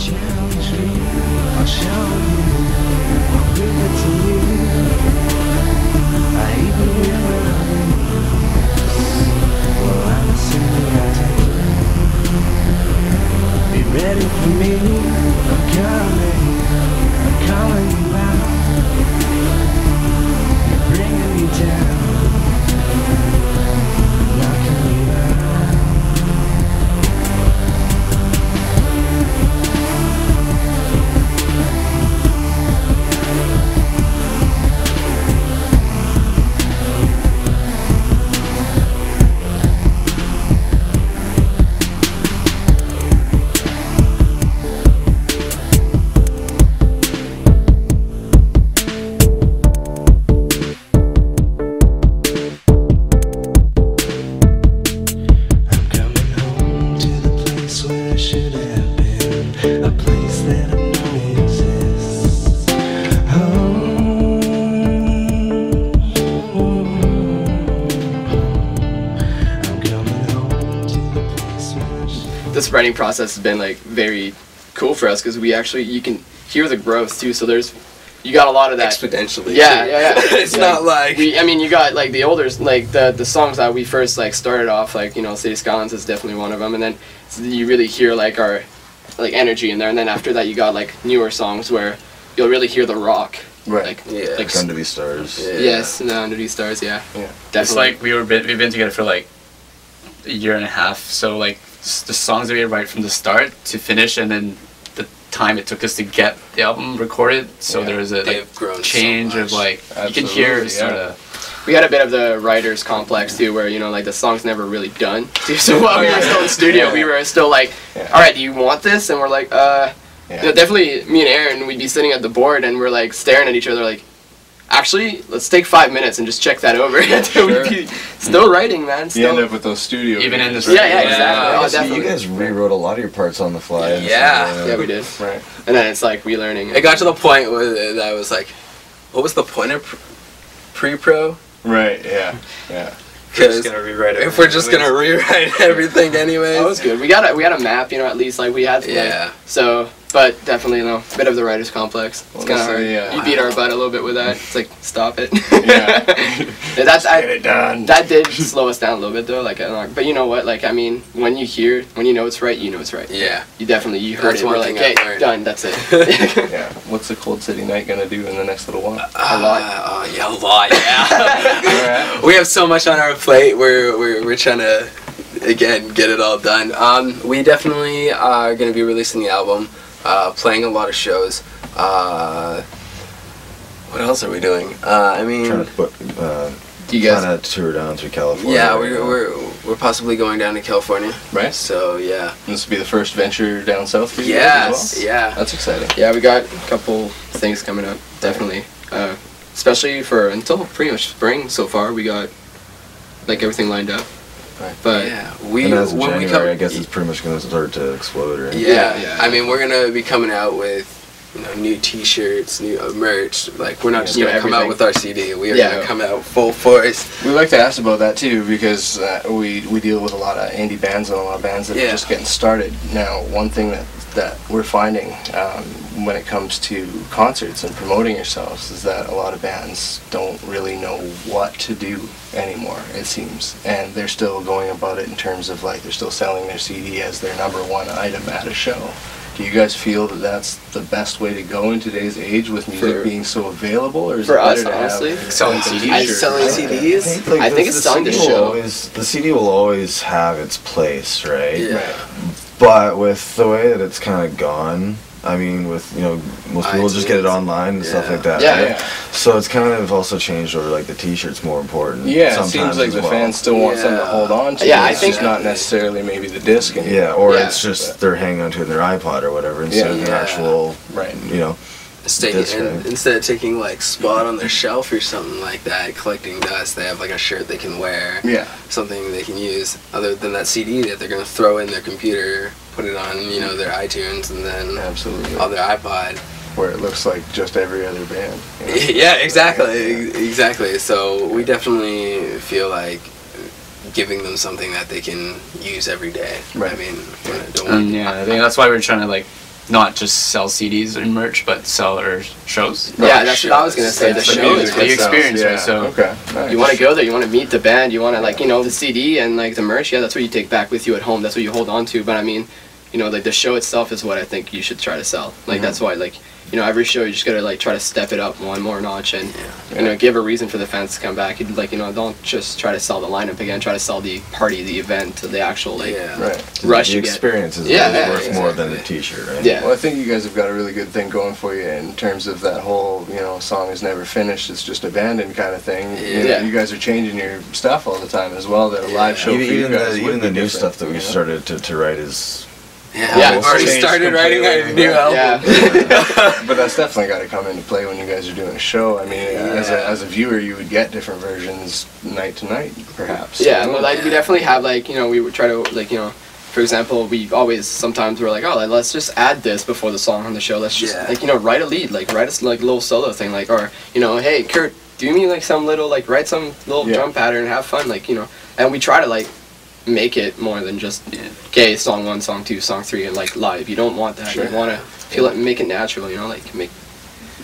challenge me, I'll show you, I'll bring it to you. I even will well, I'm a sinner. Be ready for me, I'm calling you out. You're bringing me down, knocking me out. This writing process has been like very cool for us because you can hear the growth too. So you got a lot of that exponentially. Yeah. It's not like you got like the older, like the songs that we first like started off, like, you know, City Skylines is definitely one of them, and then you really hear like our like energy in there, and then after that you got like newer songs where you'll really hear the rock. Right. Like Under These Stars. Yeah. Yes, no, Under These Stars. Yeah. Definitely. It's like we've been together for like a year and a half. So like the songs that we write from the start to finish, and then the time it took us to get the album recorded. So there was a change of like you can hear sort of. We had a bit of the writer's complex too, where, you know, like the song's never really done. So while we were still in studio, we were still like, all right, do you want this? And we're like, you know, definitely me and Aaron, we'd be sitting at the board and we're like staring at each other like, actually, let's take 5 minutes and just check that over. We'd be still writing, man. Still. You end up with those studio. Even in the Yeah, exactly. Oh, definitely. You guys rewrote a lot of your parts on the fly. Yeah, we did. Right. And then it's like relearning. It got to the point where I was like, what was the point of pre-pro? Right, yeah. Because if we're just gonna rewrite everything anyways. That was good. We had a map, you know, at least like we had. So, but definitely, you know, a bit of the writer's complex. It's kind of hard. You beat our butt a little bit with that. It's like, stop it. Get it done. That did slow us down a little bit though. Like, but you know what? Like, I mean, when you know it's right, you know it's right. Yeah. You heard it. We're like, hey, done. That's it. Yeah. What's the Cold City Night gonna do in the next little while? A lot. A lot. Yeah. We have so much on our plate. We're trying to again get it all done. We definitely are gonna be releasing the album. Playing a lot of shows. What else are we doing? I mean, trying to put, you guys trying to tour down through California. Yeah, we're possibly going down to California. Right. So yeah. This will be the first venture down south for you. Yes. Well? Yeah. That's exciting. Yeah, we got a couple things coming up. Definitely. Especially until pretty much spring so far. We got like everything lined up. Right. But yeah, and as of January, I guess it's pretty much going to start to explode, right? Yeah. I mean, we're going to be coming out with, you know, new T-shirts, new merch. Like, we're not just going to come out with our CD. We are going to come out full force. We like to ask about that too, because we deal with a lot of indie bands and a lot of bands that are just getting started. Now, one thing that we're finding when it comes to concerts and promoting yourselves is that a lot of bands don't really know what to do anymore, it seems, and they're still going about it in terms of like they're still selling their CD as their #1 item at a show. Do you guys feel that that's the best way to go in today's age with music being so available, or is it better to honestly, have selling CDs? Selling CDs? I think it's selling the show. The CD will always have its place, right? Yeah. But with the way that it's kind of gone, I mean, with, you know, most people just get it online and stuff like that. Yeah. So it's kind of also changed over, like, the T-shirt's more important. Yeah, it seems like the fans still want something to hold on to. Yeah, I think it's not necessarily maybe the disc anymore. Yeah, or it's just they're hanging onto it in their iPod or whatever instead of their actual, you know. Instead of taking like spot on their shelf or something like that, collecting dust, they have like a shirt they can wear. Yeah. Something they can use other than that CD that they're gonna throw in their computer, put it on, you know, their iTunes, and then on their iPod. Where it looks like just every other band. You know? Yeah, exactly. So we definitely feel like giving them something that they can use every day. Right. I mean, I think that's why we're trying to like not just sell CDs and merch, but sell our shows. Yeah, that's what I was gonna say. The show is the experience, right? So Okay. Nice. you want to go there, you want to meet the band, you want to like, you know, the CD and like the merch. Yeah, that's what you take back with you at home. That's what you hold on to. But I mean, you know, like the show itself is what I think you should try to sell. Like that's why, like, you know, every show you just gotta like try to step it up one more notch and you know, give a reason for the fans to come back. You'd, like, you know, don't just try to sell the lineup again. Try to sell the party, the event, the actual like rush The you get. experience is worth more than a T-shirt, right? Yeah. Well, I think you guys have got a really good thing going for you in terms of that whole, you know, song is never finished, it's just abandoned kind of thing. You know, you guys are changing your stuff all the time as well. That a live show for you guys even would the be new different, stuff that we started to write is. Yeah, we've already started writing a new album. But that's definitely got to come into play when you guys are doing a show. I mean, as a viewer, you would get different versions night to night, perhaps. Yeah, well, like we definitely have like, you know, we would try to like, you know, for example, we always sometimes we're like, oh, like, let's just add this before the song on the show. Let's just like, you know, write a lead, like write a like little solo thing, like, or you know, hey Kurt, do me like some little like write some little drum pattern, have fun, like, you know, and we try to like make it more than just okay, song 1, song 2, song 3 and like live. You don't want that. You want to feel it, make it natural, you know, like make.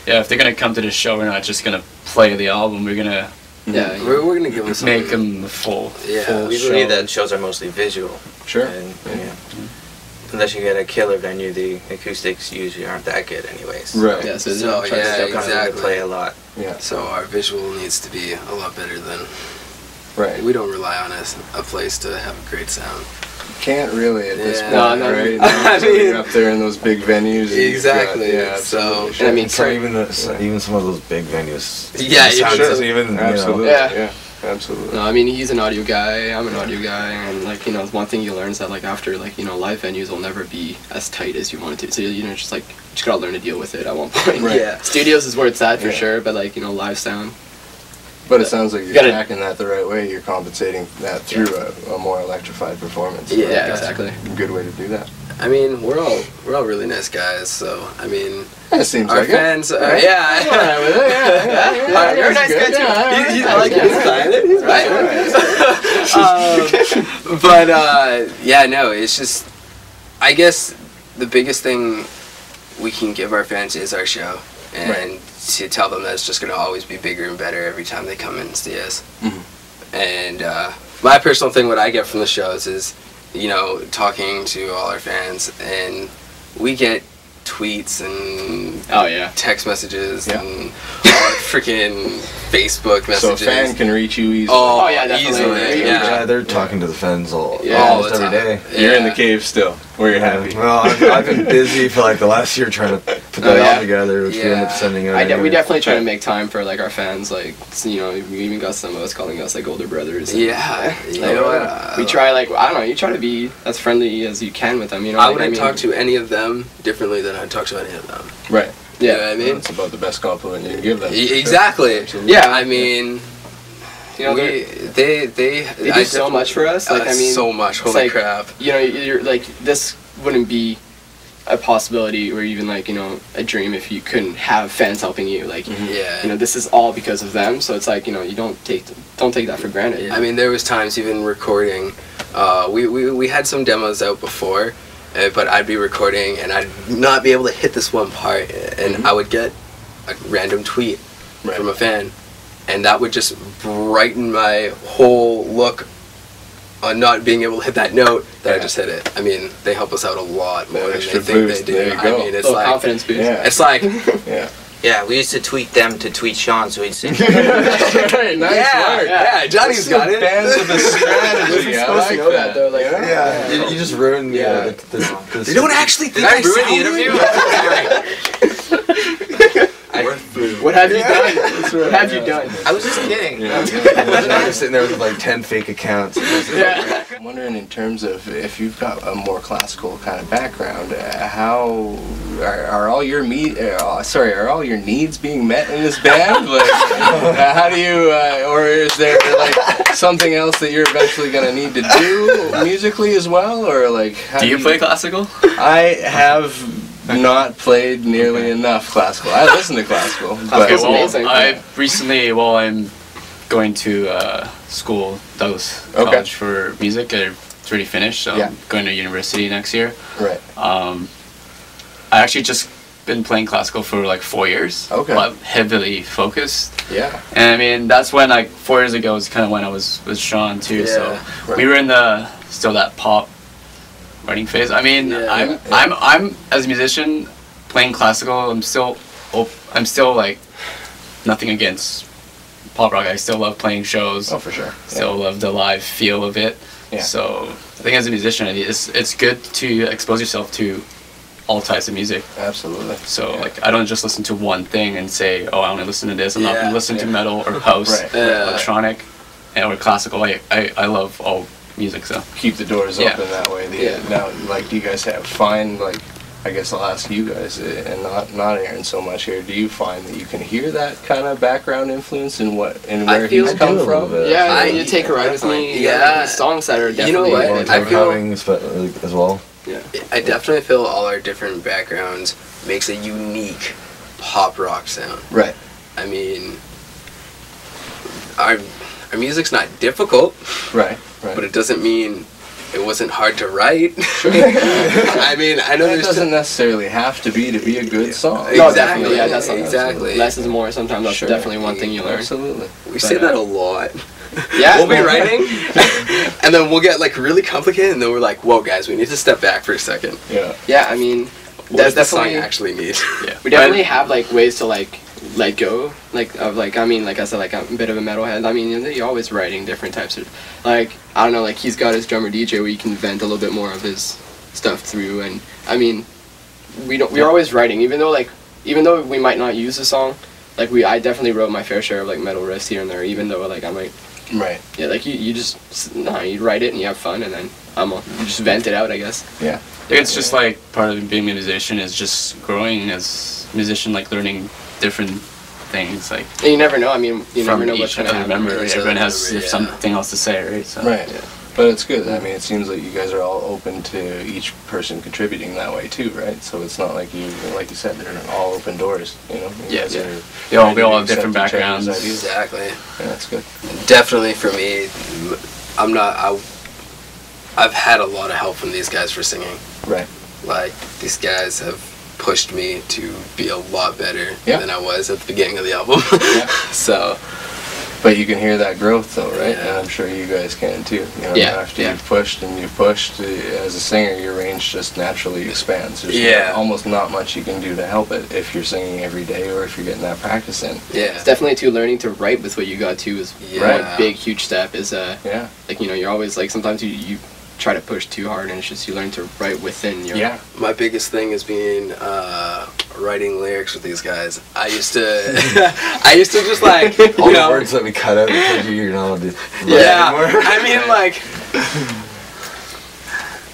Yeah, if they're gonna come to the show, we're not just gonna play the album. We're gonna we're gonna give them some, make them the full we show. believe that shows are mostly visual. Sure. And, unless you get a killer venue, the acoustics usually aren't that good anyways. Right. Yeah, so Exactly. Play a lot. Yeah. So our visual needs to be a lot better than. Right. We don't rely on a place to have a great sound. Can't really at this point, No, right? I So you're up there in those big venues. and you've got- Exactly. absolutely. So I mean, So even some of those big venues. Yeah, the sound sure. doesn't even. Absolutely. Yeah. Absolutely. No, I mean, he's an audio guy, I'm an audio guy, and like, you know, one thing you learn is that like after like, you know, live venues will never be as tight as you want it to. So you know, just like you just gotta learn to deal with it at one point. Right. Yeah. Studios is where it's at for sure, but like, you know, live sound. But it sounds like you're gotta- tracking that the right way. You're compensating that through a more electrified performance. Yeah, That's exactly. a good way to do that. I mean, we're all really nice guys. So I mean, That seems our like fans. it. Yeah. You're a nice guy too. He's like his style. He's right. But yeah, no, it's just. I guess the biggest thing we can give our fans is our show, and to tell them that it's just going to always be bigger and better every time they come in and see us. And my personal thing, what I get from the shows is, you know, talking to all our fans, and we get tweets and text messages and freaking Facebook messages. So a fan can reach you easily. Oh, yeah, definitely. Easily. Yeah, they're talking to the fans all almost the every time. day. You're in the cave still, where you're happy. Well, I've been busy for like the last year trying to put that all together, which we end up sending out. We definitely try to make time for like our fans. Like, you know, we even got some of us calling us like older brothers. And, You know what? we try like, I don't know, you try to be as friendly as you can with them. You know, I like, wouldn't mean, talk to any of them differently than I'd talk to any of them. Right. You know what I mean? It's about the best compliment you can give them. Exactly. Absolutely. Yeah, I mean, you know, they do so much for us. Like, I mean, so much. Holy like, crap! You know, you're like, this wouldn't be a possibility or even like, you know, a dream if you couldn't have fans helping you. Like, you know, this is all because of them. So it's like, you know, you don't take that for granted. I mean, there was times even recording. We had some demos out before. But I'd be recording and I'd not be able to hit this one part, and I would get a random tweet from a fan, and that would just brighten my whole look on not being able to hit that note that I just hit it. I mean, they help us out a lot more than they extra think boost. they do. There you go. I mean, it's Little like confidence boost. it's like Yeah, we used to tweet them to tweet Sean, so he'd say. Nice work. yeah, Johnny's got it. Fans with a strategy. I supposed to like know that. that, though, like, Yeah, you just ruined the You don't actually think Did I I ruin sound the interview? What have you done? What have you done? I was just kidding. You're sitting there with like 10 fake accounts. I'm wondering, in terms of if you've got a more classical kind of background, how are all your are all your needs being met in this band? Like, how do you, or is there like something else that you're eventually gonna need to do musically as well, or like? How Do you play classical? I have not played nearly enough classical. I listen to classical, but Okay, That's well, amazing. I recently, I'm going to school, Douglas College for music. It's already finished, so I'm going to university next year. right. I I actually just been playing classical for like 4 years. Okay. But heavily focused. Yeah. And I mean, that's when like 4 years ago was kind of when I was with Sean too. So right. we were in the still that pop writing phase. I mean, I'm as a musician playing classical. I'm still like nothing against pop rock. I still love playing shows. Oh, for sure. Still love the live feel of it. Yeah. So I think as a musician, it's good to expose yourself to all types of music. Absolutely. So like I don't just listen to one thing and say, oh, I only listen to this. I'm not going to listen to metal or house or electronic or classical. I love all music. So keep the doors open that way. Now, like, do you guys find like, I guess I'll ask you guys, and not Aaron so much here. Do you find that you can hear that kind of background influence in where he's come from? Yeah, you take a ride with me. Yeah, songs that are definitely. You know what? I feel as well. Yeah, I definitely feel all our different backgrounds makes a unique pop rock sound. Right. I mean, our music's not difficult. Right. But it doesn't mean it wasn't hard to write. I mean, I know it doesn't necessarily have to be a good song. No, definitely. Yeah, that's exactly. Less is more. Sometimes that's definitely one thing you learn. Absolutely. We say that a lot. Yeah. We'll be writing, and then we'll get like really complicated, and then we're like, "Whoa, guys, we need to step back for a second." Yeah. Yeah, I mean, what does the song actually need? Yeah. We definitely have like ways to like let go, like of like I mean, like I said, like I'm a bit of a metalhead. I mean, you're always writing different types of like I don't know, like he's got his drummer DJ where you can vent a little bit more of his stuff through, and I mean, we're always writing, even though we might not use the song, like I definitely wrote my fair share of like metal riffs here and there, even though like I might. Right. Yeah, like you write it and you have fun and then you just vent it out, I guess. Yeah. I think it's just like part of being a musician is just growing as a musician, like learning different things. Like and you never know. I mean, you never know what's going gonna to happen. remember. Everyone has something else to say, right? So. Right. Yeah. But it's good. I mean, it seems like you guys are all open to each person contributing that way too, right? So it's not like you said, they're all open doors. You know. We all have different backgrounds. Exactly. Yeah, that's good. Definitely for me, I've had a lot of help from these guys for singing. Right. Like these guys have pushed me to be a lot better than I was at the beginning of the album. So. But you can hear that growth though, right? And I'm sure you guys can too. You know, after you've pushed, as a singer, your range just naturally expands. There's almost not much you can do to help it if you're singing every day or if you're getting that practice in. Yeah. It's definitely too learning to write with what you got too is one big, huge step is like, you know, you're always like, sometimes you try to push too hard and it's just you learn to write within your... Yeah. My biggest thing is being writing lyrics with these guys. I used to just like all the words that we cut out because you're not allowed to anymore. I mean like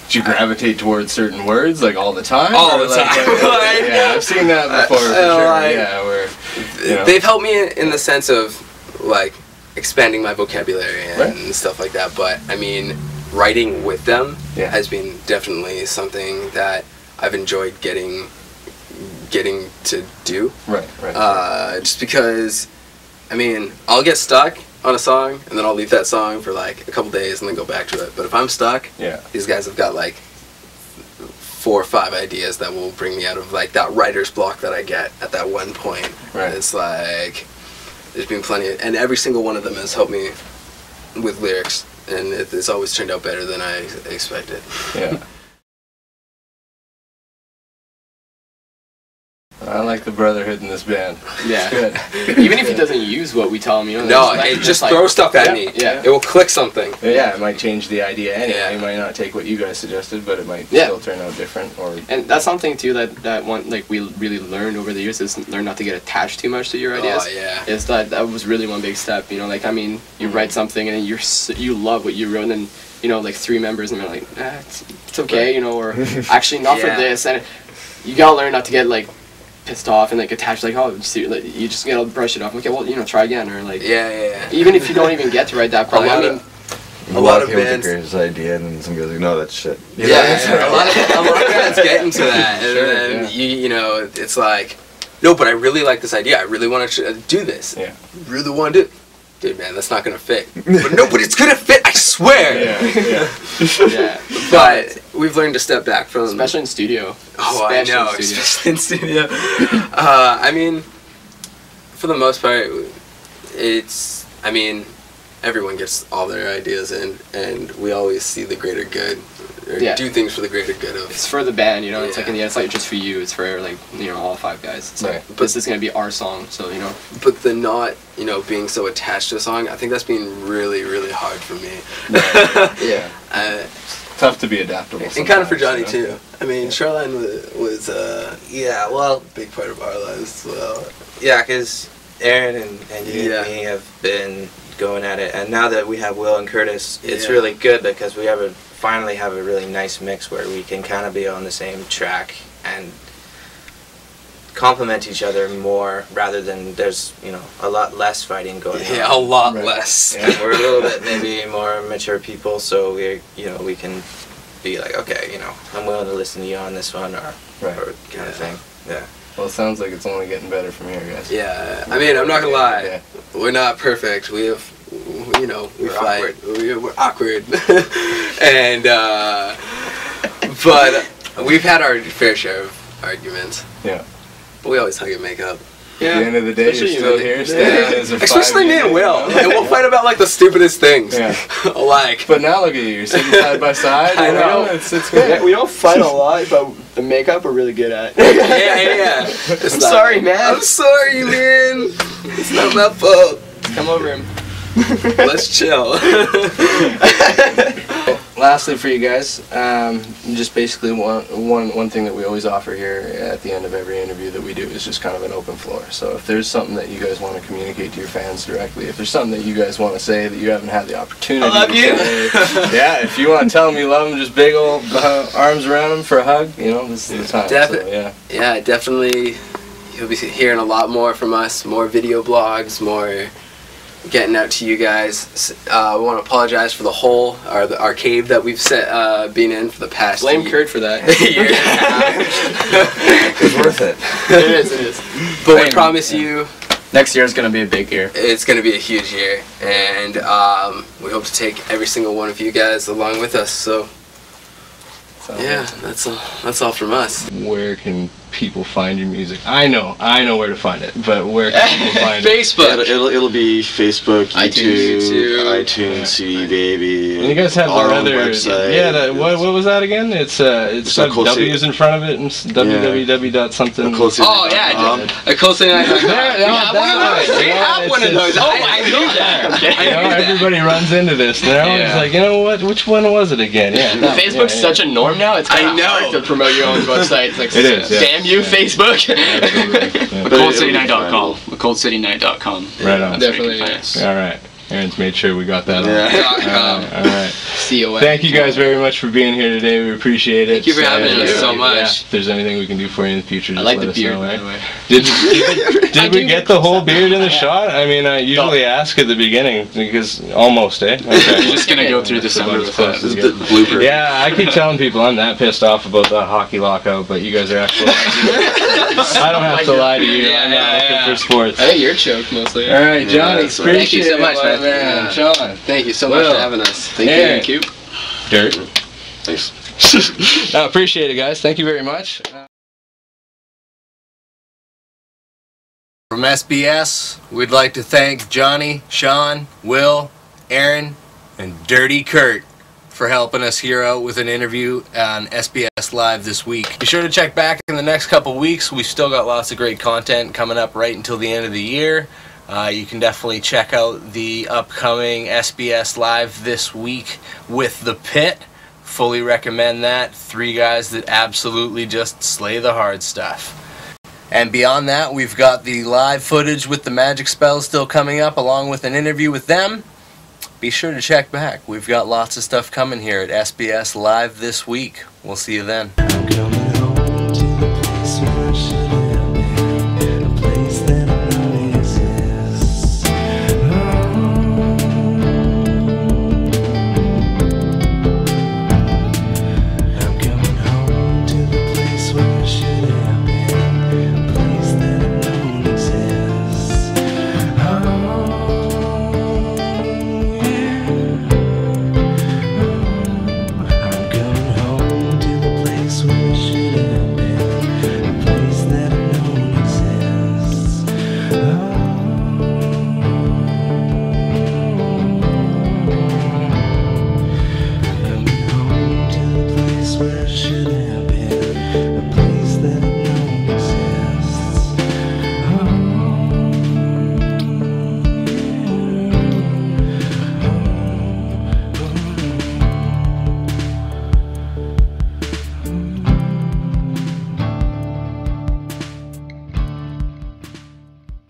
do you gravitate towards certain words like all the time? All the time. Yeah, I've seen that before for sure. Where they've helped me in the sense of like expanding my vocabulary and stuff like that, but I mean writing with them has been definitely something that I've enjoyed getting to do. Right. Just because, I mean, I'll get stuck on a song and then I'll leave that song for like a couple days and then go back to it. But if I'm stuck, these guys have got like 4 or 5 ideas that will bring me out of like that writer's block that I get at that one point. Right. It's like there's been plenty and every single one of them has helped me with lyrics. And it's always turned out better than I expected. Yeah. I like the brotherhood in this band. Yeah. It's good. Even if he doesn't use what we tell him, you know. No, it just throw stuff at me. Yeah. It will click something. Yeah, it might change the idea anyway. Yeah. It might not take what you guys suggested, but it might still turn out different. And that's something too that one like we really learned over the years is learn not to get attached too much to your ideas. Oh yeah. Is that was really one big step. You know, like I mean, you write something and then you love what you wrote, and then you know like 3 members and they're like, it's okay, you know, or actually not for this, and you gotta learn not to get like pissed off and like attached, like you just gotta brush it off. Okay, well, you know, try again, or like even if you don't even get to write that part. A lot of bands with the greatest idea, and then some guys like, no, that's shit. A lot of bands get into that, and then you know, it's like, no, but I really like this idea. I really want to do this. Yeah, really want to do. dude, man, that's not gonna fit. But no, but it's gonna fit, I swear. Yeah. But we've learned to step back from, Especially in studio. Oh, I know, especially in studio. I mean, for the most part, it's, I mean, everyone gets all their ideas in, and we always see the greater good, or do things for the greater good of. It's for the band, you know. It's like in the end, it's like just for you. It's for like, you know, all 5 guys. It's like, this is gonna be our song, so you know. But the not, you know, being so attached to a song, I think that's been really, really hard for me. Tough to be adaptable. And kind of for Johnny too. I mean, Shoreline was yeah, well, a big part of our lives as well. yeah, because Aaron and you and me have been going at it, and now that we have Will and Curtis, it's really good because we finally have a really nice mix where we can kind of be on the same track and complement each other more, rather than there's, you know, a lot less fighting going on. Yeah, a lot less. And we're a little bit maybe more mature people, so we, you know, we can be like, okay, you know, I'm willing to listen to you on this one, or kind of thing. Yeah. Well, it sounds like it's only getting better from here, guys. Yeah, I mean, I'm not gonna lie, we're not perfect. We have, you know, we fight. We're awkward, and but we've had our fair share of arguments. Yeah. But we always hug and make up. At the end of the day, you're still here, standing as a especially me and Will. And we'll fight about like the stupidest things. Yeah. Like. But now look at you, you're sitting side by side. I know. It's good. Yeah, we don't fight a lot, but the makeup we're really good at. Yeah. I'm sorry, man. I'm sorry, man. It's not my fault. Come over him. Let's chill. Lastly, for you guys, just basically one thing that we always offer here at the end of every interview that we do is just kind of an open floor. So if there's something that you guys want to communicate to your fans directly, if there's something that you guys want to say that you haven't had the opportunity I love to you. say, yeah, if you want to tell them you love them, just big old arms around them for a hug, you know, this is the time. Yeah, definitely. You'll be hearing a lot more from us, more video blogs, more getting out to you guys. We want to apologize for the hole, or our cave that we've been in for the past Blame Kurt for that. year. It's worth it. It is. But we promise you, Next year is going to be a big year. it's going to be a huge year, and we hope to take every single one of you guys along with us. So yeah, that's all from us. Where can people find your music? I know where to find it, but where can people find it? Facebook. It'll be Facebook, YouTube. iTunes, CD Baby. And you guys have our the own other website. Yeah, what was that again? It's got Cold City. W's in front of it and www.something. Oh yeah, a Cold City Night. We have one of those. Oh, I knew that. You know, everybody runs into this. They're always like, you know what? Which one was it again? Yeah. Facebook's such a norm now. It's kind of hard to promote your own website. It's like, it is. Yeah. Damn you, Facebook. ColdCityNight.com. ColdCityNight.com. Right on. Definitely. All right. Aaron's made sure we got that on. All right. COM. Thank you guys very much for being here today. We appreciate it. Thank you for having us so much. Yeah, if there's anything we can do for you in the future, just I like let the us beard, know, by eh? the way. Did we get the whole beard in the shot? I mean, I usually ask at the beginning because almost, eh? Okay. You're just going to go through December with that. This is the blooper. Yeah, I keep telling people I'm that pissed off about the hockey lockout, but you guys are actually. I don't have to lie to you. I'm not looking for sports. I think you're choked mostly. All right, Johnny. Thank you so much, man. man. Sean. Thank you so much for having us. Thank you. Dirt. Thanks. No, appreciate it, guys. Thank you very much. From SBS, we'd like to thank Johnny, Sean, Will, Aaron, and Durt-E-Kurt for helping us here out with an interview on SBS Live this week. Be sure to check back in the next couple weeks. We've still got lots of great content coming up right until the end of the year. You can definitely check out the upcoming SBS Live this week with The Pit. Fully recommend that. 3 guys that absolutely just slay the hard stuff. And beyond that, we've got the live footage with the Magik Spells still coming up, along with an interview with them. Be sure to check back. We've got lots of stuff coming here at SBS Live this week. We'll see you then.